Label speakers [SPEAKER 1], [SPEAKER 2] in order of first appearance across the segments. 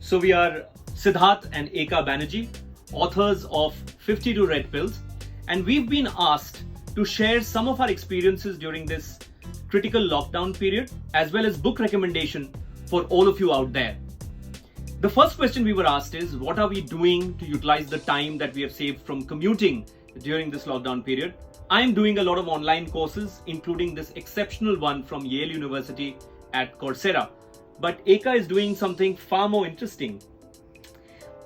[SPEAKER 1] So we are Siddharth and Eika Banerjee, authors of 52 Red Pills, and we've been asked to share some of our experiences during this critical lockdown period, as well as book recommendation for all of you out there. The first question we were asked is, what are we doing to utilize the time that we have saved from commuting during this lockdown period? I'm doing a lot of online courses, including this exceptional one from Yale University at Coursera. But Eika is doing something far more interesting.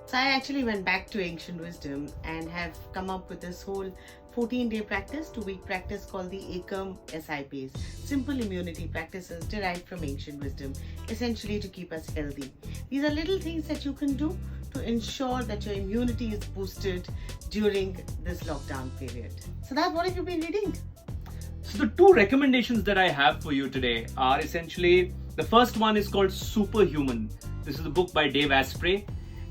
[SPEAKER 2] So I actually went back to ancient wisdom and have come up with this whole 14-day practice, 2-week practice called the Eika and Siddharth, simple immunity practices derived from ancient wisdom, essentially to keep us healthy. These are little things that you can do to ensure that your immunity is boosted during this lockdown period. So that's what have you been reading?
[SPEAKER 1] So the two recommendations that I have for you today are essentially, the first one is called Superhuman. This is a book by Dave Asprey,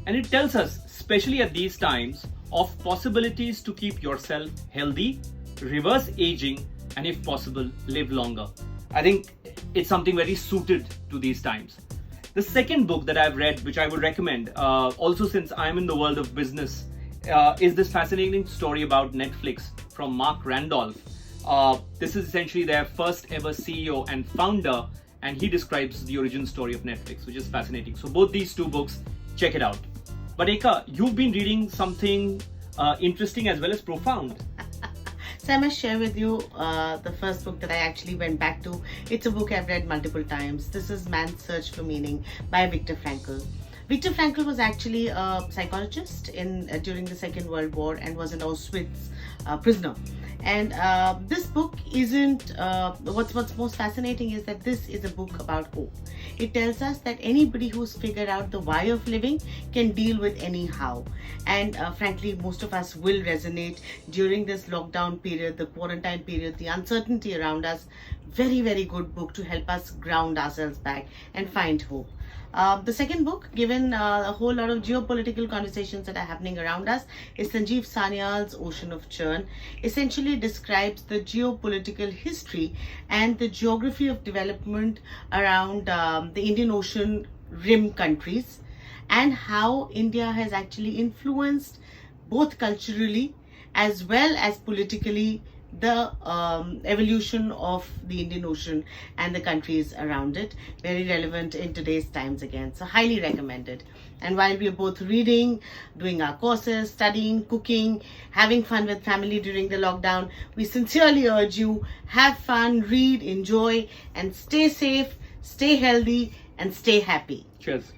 [SPEAKER 1] and it tells us, especially at these times, of possibilities to keep yourself healthy, reverse aging, and if possible, live longer. I think it's something very suited to these times. The second book that I've read, which I would recommend, also since I'm in the world of business, is this fascinating story about Netflix from Mark Randolph. This is essentially their first ever CEO and founder, and he describes the origin story of Netflix, which is fascinating. So both these two books, check it out. But Eika, you've been reading something interesting as well as profound.
[SPEAKER 2] So I must share with you the first book that I actually went back to. It's a book I've read multiple times. This is Man's Search for Meaning by Viktor Frankl. Viktor Frankl was actually a psychologist during the Second World War and was an Auschwitz prisoner. And this book isn't, what's most fascinating is that this is a book about hope. It tells us that anybody who's figured out the why of living can deal with any how. And frankly, most of us will resonate during this lockdown period, the quarantine period, the uncertainty around us. Very, very good book to help us ground ourselves back and find hope. The second book, given a whole lot of geopolitical conversations that are happening around us, is Sanjeev Sanyal's Ocean of Churn. Essentially describes the geopolitical history and the geography of development around the Indian Ocean rim countries, and how India has actually influenced both culturally as well as politically the evolution of the Indian Ocean and the countries around it. Very relevant in today's times again. So highly recommended. And while we are both reading, doing our courses, studying, cooking, having fun with family during the lockdown, we sincerely urge you, have fun, read, enjoy, and stay safe, stay healthy, and stay happy.
[SPEAKER 1] Cheers.